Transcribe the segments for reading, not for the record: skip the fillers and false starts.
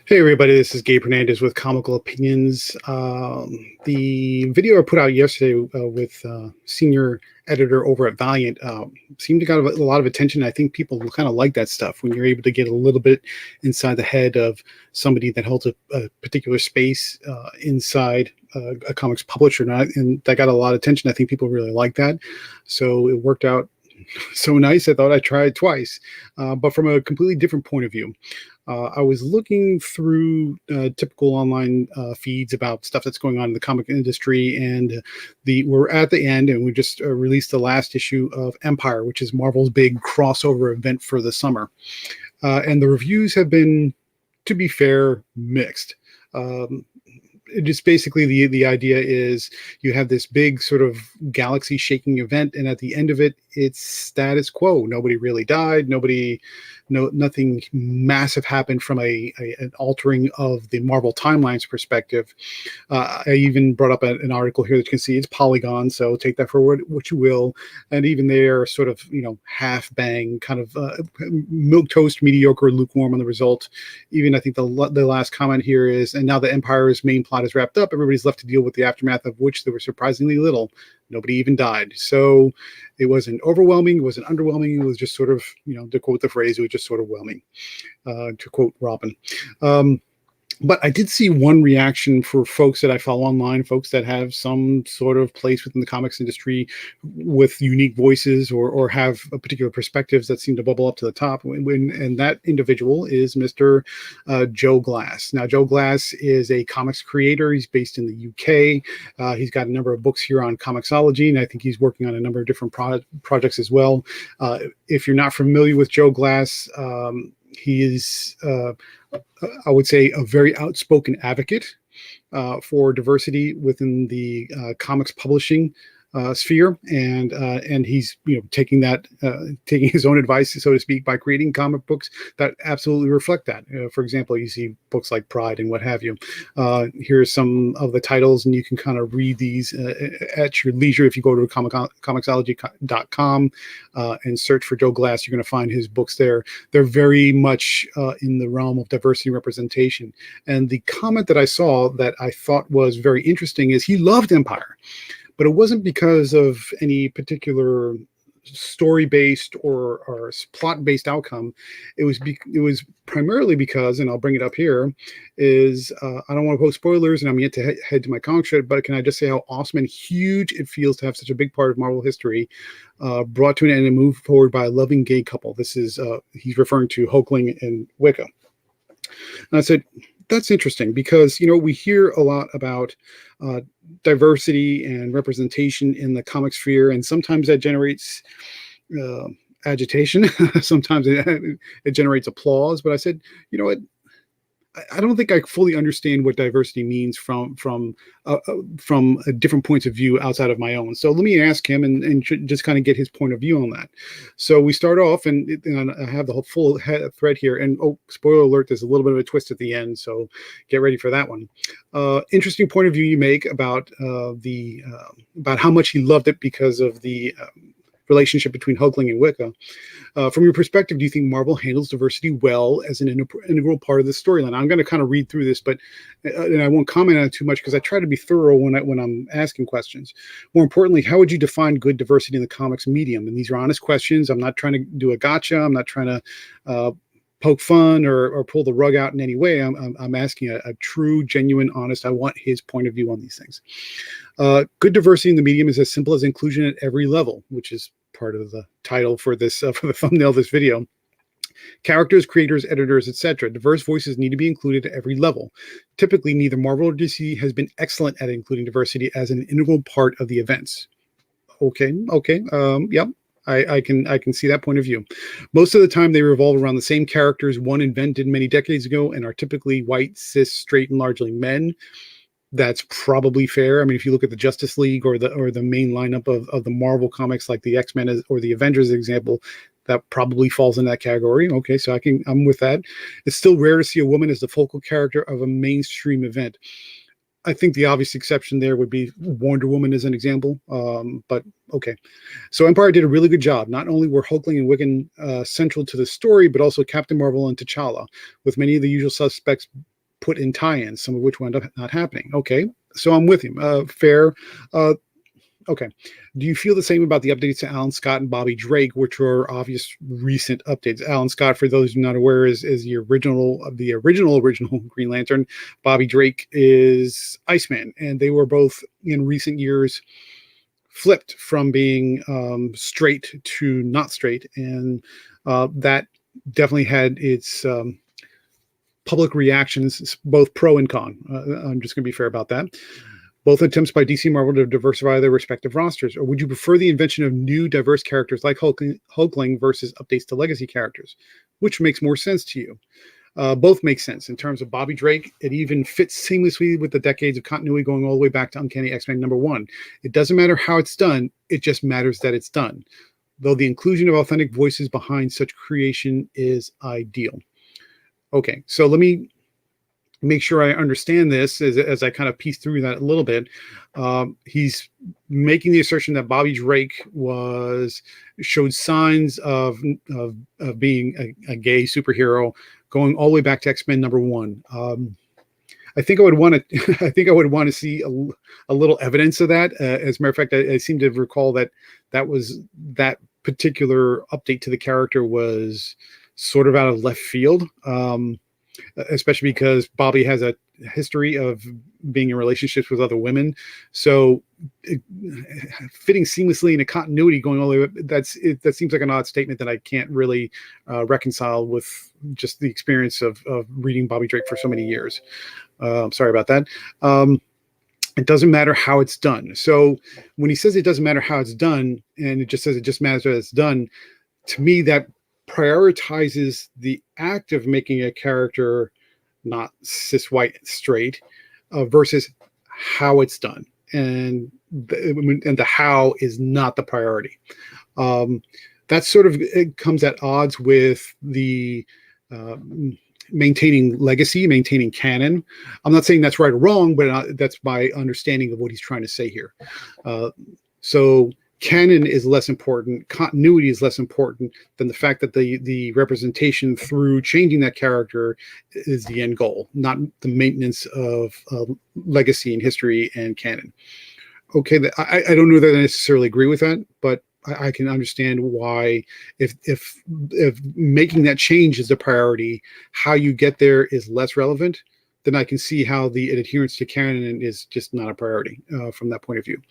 Hey everybody, this is Gabe Hernandez with Comical Opinions. The video I put out yesterday with senior editor over at Valiant seemed to got a lot of attention. I think people kind of like that stuff when you're able to get a little bit inside the head of somebody that holds a particular space inside a comics publisher, and that got a lot of attention. I think people really like that, so it worked out so nice. I thought I'd try it twice, but from a completely different point of view. I was looking through typical online feeds about stuff that's going on in the comic industry, and we're at the end, and we just released the last issue of Empyre, which is Marvel's big crossover event for the summer. And the reviews have been, to be fair, mixed. Just basically the idea is you have this big sort of galaxy shaking event, and at the end of it, it's status quo. Nobody really died. Nothing massive happened from an altering of the Marvel timelines perspective. I even brought up an article here that you can see it's Polygon, so take that for what you will. And even they're sort of, half bang, kind of milk toast, mediocre, lukewarm on the result. Even I think the last comment here is, and now the Empire's main plot is wrapped up, everybody's left to deal with the aftermath, of which there were surprisingly little. Nobody even died. So it wasn't overwhelming. It wasn't underwhelming. It was just sort of, to quote the phrase, it was just sort of whelming, to quote Robin. But I did see one reaction for folks that I follow online, folks that have some sort of place within the comics industry with unique voices or have a particular perspectives that seem to bubble up to the top. And that individual is Mr. Joe Glass. Now, Joe Glass is a comics creator. He's based in the UK. He's got a number of books here on Comixology, and I think he's working on a number of different projects as well. If you're not familiar with Joe Glass, he is, I would say, a very outspoken advocate for diversity within the comics publishing sphere, and he's taking his own advice, so to speak, by creating comic books that absolutely reflect that. For example, you see books like Pride and what have you. Here's some of the titles, and you can kind of read these at your leisure. If you go to comixology.com and search for Joe Glass, you're going to find his books there. They're very much in the realm of diversity and representation. And the comment that I saw that I thought was very interesting is he loved Empyre. But it wasn't because of any particular story-based or plot-based outcome. It was primarily because, and I'll bring it up here, is I don't want to post spoilers, and I'm yet to head to my comic shop, but can I just say how awesome and huge it feels to have such a big part of Marvel history brought to an end and moved forward by a loving gay couple. This is he's referring to Hulkling and Wiccan. And I said, that's interesting because, we hear a lot about diversity and representation in the comic sphere, and sometimes that generates agitation. Sometimes it generates applause. But I said, what? I don't think I fully understand what diversity means from a different points of view outside of my own. So let me ask him and just kind of get his point of view on that. So we start off, and I have the whole full thread here. And spoiler alert, there's a little bit of a twist at the end, so get ready for that one. Interesting point of view you make about about how much he loved it because of the relationship between Hulkling and Wicca. From your perspective, do you think Marvel handles diversity well as an integral part of the storyline? I'm going to kind of read through this, and I won't comment on it too much because I try to be thorough when I'm asking questions. More importantly, how would you define good diversity in the comics medium? And these are honest questions. I'm not trying to do a gotcha. I'm not trying to poke fun or pull the rug out in any way. I'm asking a true, genuine, honest. I want his point of view on these things. Good diversity in the medium is as simple as inclusion at every level, which is part of the title for this for the thumbnail of this video. Characters, creators, editors, etc. Diverse voices need to be included at every level. Typically, neither Marvel or DC has been excellent at including diversity as an integral part of the events. Okay. Yep. I can see that point of view. Most of the time, they revolve around the same characters one invented many decades ago and are typically white, cis, straight, and largely men. That's probably fair. I mean, if you look at the Justice League or the main lineup of the Marvel comics, like the X-Men or the Avengers example, that probably falls in that category. Okay, so I'm with that. It's still rare to see a woman as the focal character of a mainstream event. I think the obvious exception there would be Wonder Woman as an example, but okay. So Empyre did a really good job. Not only were Hulkling and Wiccan central to the story, but also Captain Marvel and T'Challa, with many of the usual suspects put in tie-ins, some of which wound up not happening. Okay, so I'm with him. Fair. Okay. Do you feel the same about the updates to Alan Scott and Bobby Drake, which are obvious recent updates? Alan Scott, for those who are not aware, is the original Green Lantern. Bobby Drake is Iceman, and they were both in recent years flipped from being straight to not straight, and that definitely had its public reactions, both pro and con. I'm just going to be fair about that. Both attempts by DC Marvel to diversify their respective rosters, or would you prefer the invention of new diverse characters like Hulkling versus updates to legacy characters? Which makes more sense to you? Both make sense. In terms of Bobby Drake, it even fits seamlessly with the decades of continuity going all the way back to Uncanny X-Men #1. It doesn't matter how it's done, it just matters that it's done. Though the inclusion of authentic voices behind such creation is ideal. Okay, so let me make sure I understand this as I kind of piece through that a little bit. He's making the assertion that Bobby Drake showed signs of being a gay superhero going all the way back to X-Men #1. I think I would want to. I think I would want to see a little evidence of that. As a matter of fact, I seem to recall that particular update to the character was sort of out of left field. Especially because Bobby has a history of being in relationships with other women. So fitting seamlessly into continuity going all the way, that seems like an odd statement that I can't really reconcile with just the experience of reading Bobby Drake for so many years. Sorry about that. It doesn't matter how it's done. So when he says it doesn't matter how it's done, and it just says it just matters that it's done, to me, that prioritizes the act of making a character not cis white straight versus how it's done, and the how is not the priority. That sort of it comes at odds with the maintaining legacy, maintaining canon. I'm not saying that's right or wrong, but that's my understanding of what he's trying to say here. So canon is less important, continuity is less important than the fact that the representation through changing that character is the end goal, not the maintenance of legacy and history and canon. Okay, I don't know that I necessarily agree with that, but I can understand why if making that change is a priority, how you get there is less relevant, then I can see how the adherence to canon is just not a priority from that point of view.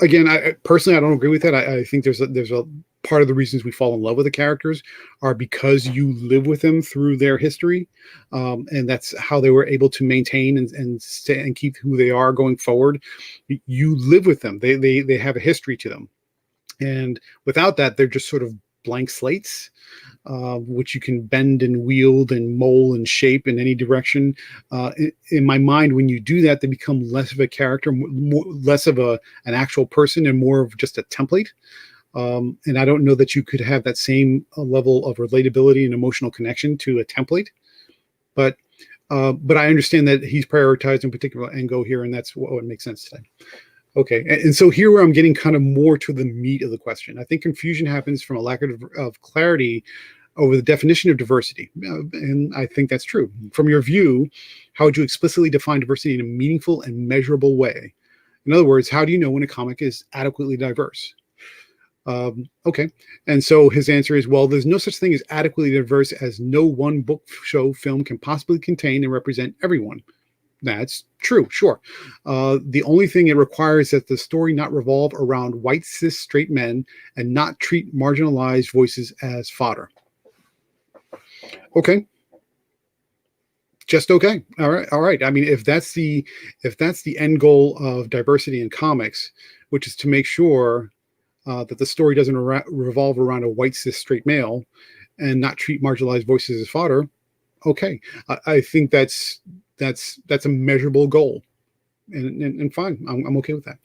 Again, I personally don't agree with that. I think there's a part of the reasons we fall in love with the characters are because you live with them through their history, and that's how they were able to maintain and stay and keep who they are going forward. You live with them; they have a history to them, and without that, they're just sort of blank slates, which you can bend and wield and mold and shape in any direction. In my mind, when you do that, they become less of a character, less of an actual person, and more of just a template. And I don't know that you could have that same level of relatability and emotional connection to a template. But I understand that he's prioritized in particular and go here, and that's what makes sense today. Okay, and so here where I'm getting kind of more to the meat of the question. I think confusion happens from a lack of clarity over the definition of diversity. And I think that's true. From your view, how would you explicitly define diversity in a meaningful and measurable way? In other words, how do you know when a comic is adequately diverse? Okay, and so his answer is, well, there's no such thing as adequately diverse as no one book, show, film can possibly contain and represent everyone. That's true, sure. The only thing it requires is that the story not revolve around white, cis, straight men and not treat marginalized voices as fodder. Okay. Just okay. All right. I mean, if that's the end goal of diversity in comics, which is to make sure that the story doesn't revolve around a white, cis, straight male and not treat marginalized voices as fodder, okay. I think that's a measurable goal, and fine. I'm okay with that,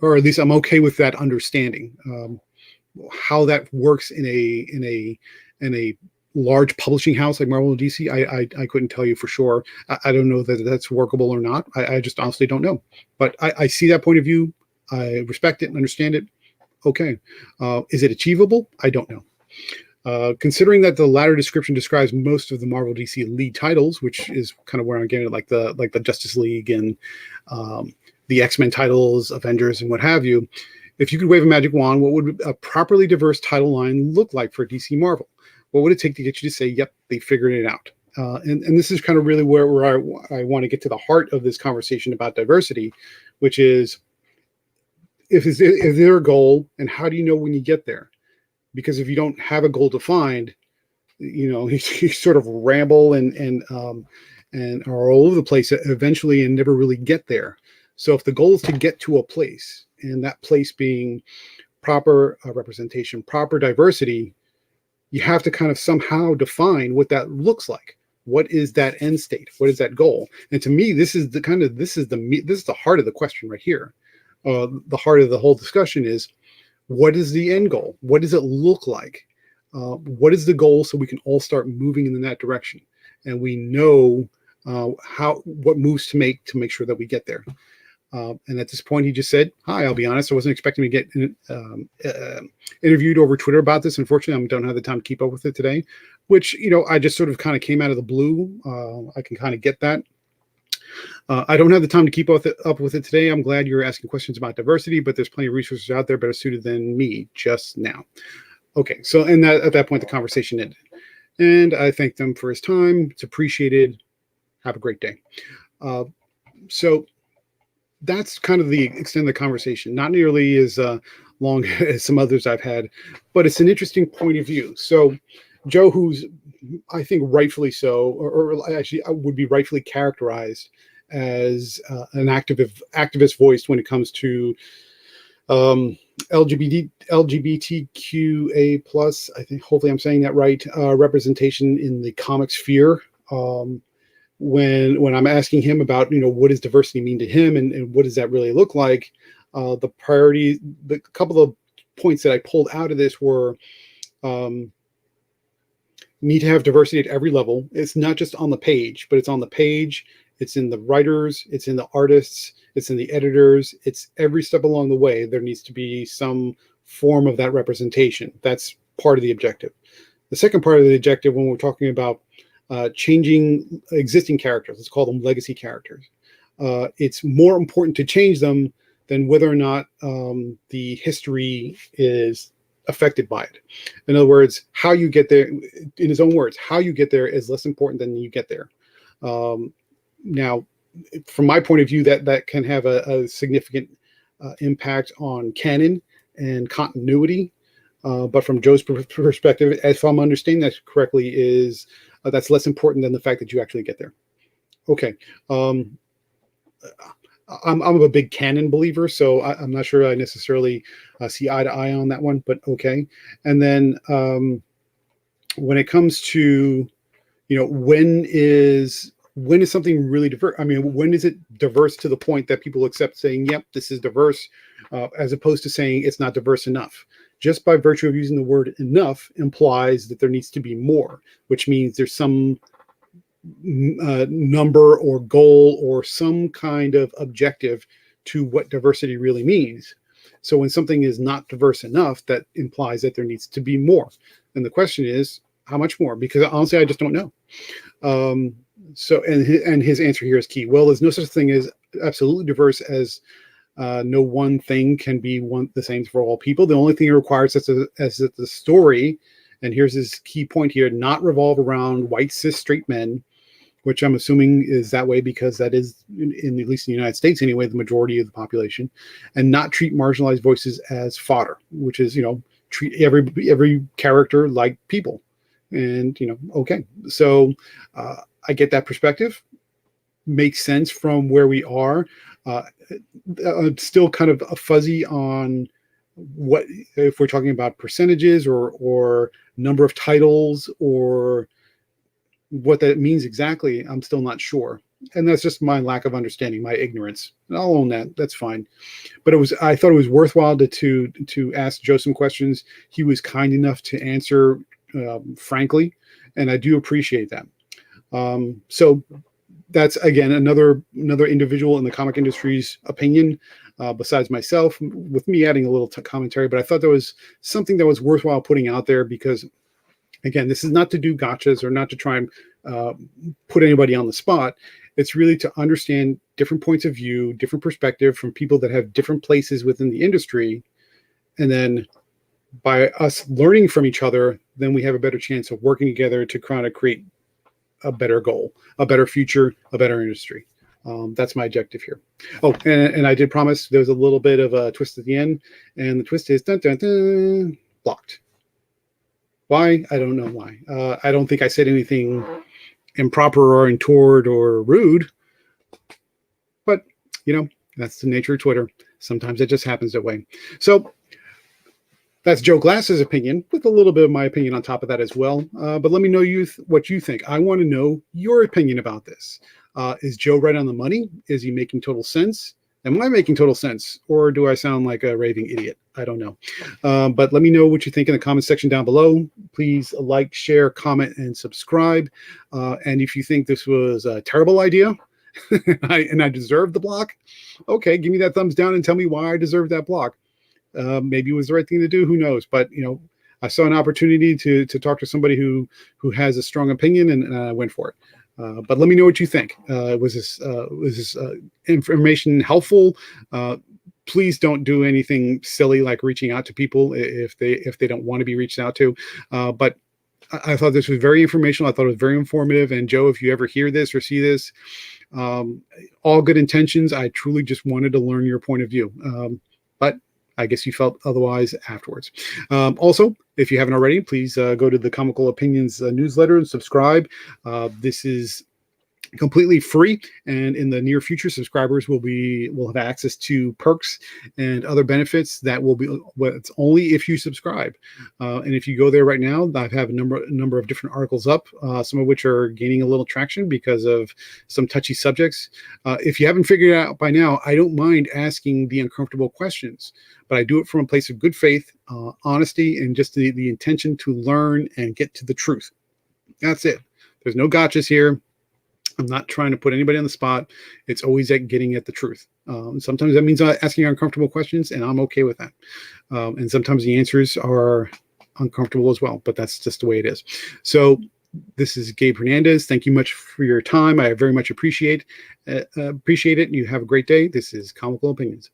or at least I'm okay with that understanding. How that works in a large publishing house like Marvel and DC, I couldn't tell you for sure. I don't know that that's workable or not. I just honestly don't know. But I see that point of view. I respect it and understand it. Okay, is it achievable? I don't know. Considering that the latter description describes most of the Marvel DC lead titles, which is kind of where I'm getting it, like the Justice League and the X-Men titles, Avengers, and what have you. If you could wave a magic wand, what would a properly diverse title line look like for DC Marvel? What would it take to get you to say, "Yep, they figured it out"? And this is kind of really where I want to get to the heart of this conversation about diversity, which is is there a goal, and how do you know when you get there? Because if you don't have a goal defined, you sort of ramble and are all over the place eventually and never really get there. So if the goal is to get to a place, and that place being proper representation, proper diversity, you have to kind of somehow define what that looks like. What is that end state? What is that goal? And to me, this is the heart of the question right here. The heart of the whole discussion is, what is the end goal? What does it look like? What is the goal, so we can all start moving in that direction, and we know what moves to make sure that we get there. And at this point, he just said, "Hi, I'll be honest, I wasn't expecting to get interviewed over Twitter about this. Unfortunately, I don't have the time to keep up with it today," which, I just sort of kind of came out of the blue. I can kind of get that. I don't have the time to keep up with it today. I'm glad you're asking questions about diversity, but there's plenty of resources out there better suited than me just now. Okay, so at that point, the conversation ended. And I thanked him for his time. It's appreciated. Have a great day. So that's kind of the extent of the conversation. Not nearly as long as some others I've had, but it's an interesting point of view. So Joe, who's, I think rightfully so, or actually would be rightfully characterized as an activist voice when it comes to LGBTQA plus, I think, hopefully I'm saying that right, representation in the comic sphere. When I'm asking him about, what does diversity mean to him, and what does that really look like, the couple of points that I pulled out of this were, need to have diversity at every level. It's not just on the page, but it's on the page. It's in the writers, it's in the artists, it's in the editors, it's every step along the way. There needs to be some form of that representation. That's part of the objective. The second part of the objective, when we're talking about changing existing characters, let's call them legacy characters, it's more important to change them than whether or not the history is affected by it. In other words, how you get there, in his own words, how you get there is less important than you get there. Now, from my point of view, that can have a significant impact on canon and continuity. But from Joe's perspective, if I'm understanding that correctly, is that's less important than the fact that you actually get there. Okay. I'm a big canon believer, so I'm not sure I necessarily see eye to eye on that one, but okay. And then when it comes to, when is something really diverse? I mean, when is it diverse to the point that people accept saying, "Yep, this is diverse," as opposed to saying it's not diverse enough? Just by virtue of using the word "enough" implies that there needs to be more, which means there's some number or goal or some kind of objective to what diversity really means. So when something is not diverse enough, that implies that there needs to be more. And the question is, how much more? Because honestly, I just don't know. So his answer here is key. Well, there's no such thing as absolutely diverse, as no one thing can be the same for all people. The only thing it requires is that the story, and here's his key point here, not revolve around white cis straight men, which I'm assuming is that way because that is, at least in the United States anyway, the majority of the population, and not treat marginalized voices as fodder, which is, treat every character like people. And, okay. So I get that perspective. Makes sense from where we are. I'm still kind of fuzzy on what, if we're talking about percentages or number of titles or what that means exactly. I'm still not sure. And that's just my lack of understanding, my ignorance. And I'll own that. That's fine. But I thought it was worthwhile to ask Joe some questions. He was kind enough to answer frankly, and I do appreciate that. So that's, again, another individual in the comic industry's opinion, besides myself, with me adding a little commentary. But I thought there was something that was worthwhile putting out there because Again, this is not to do gotchas or not to try and put anybody on the spot. It's really to understand different points of view, different perspective from people that have different places within the industry. And then by us learning from each other, then we have a better chance of working together to kind of create a better goal, a better future, a better industry. That's my objective here. Oh, and I did promise there was a little bit of a twist at the end, and the twist is dun, dun, dun, blocked. Why? I don't know why. I don't think I said anything improper or untoward or rude, but that's the nature of Twitter. Sometimes it just happens that way. So that's Joe Glass's opinion, with a little bit of my opinion on top of that as well. But let me know what you think. I want to know your opinion about this. Is Joe right on the money? Is he making total sense? Am I making total sense? Or do I sound like a raving idiot? I don't know. But let me know what you think in the comment section down below. Please like, share, comment, and subscribe. And if you think this was a terrible idea and I deserve the block, okay, give me that thumbs down and tell me why I deserve that block. Maybe it was the right thing to do. Who knows? But I saw an opportunity to talk to somebody who has a strong opinion, and I went for it. But let me know what you think. Was this information helpful? Please don't do anything silly like reaching out to people if they don't want to be reached out to. But I thought this was very informational. I thought it was very informative. And Joe, if you ever hear this or see this, all good intentions. I truly just wanted to learn your point of view. But I guess you felt otherwise afterwards. Also, if you haven't already, please go to the Comical Opinions newsletter and subscribe. This is completely free, and in the near future, subscribers will have access to perks and other benefits that will be it's only if you subscribe. And if you go there right now, I have a number of different articles up, some of which are gaining a little traction because of some touchy subjects. If you haven't figured it out by now, I don't mind asking the uncomfortable questions, but I do it from a place of good faith, honesty, and just the intention to learn and get to the truth. That's it. There's no gotchas here. I'm not trying to put anybody on the spot. It's always getting at the truth. Sometimes that means asking uncomfortable questions, and I'm okay with that. And sometimes the answers are uncomfortable as well, but that's just the way it is. So this is Gabe Hernandez. Thank you much for your time. I very much appreciate it. You have a great day. This is Comical Opinions.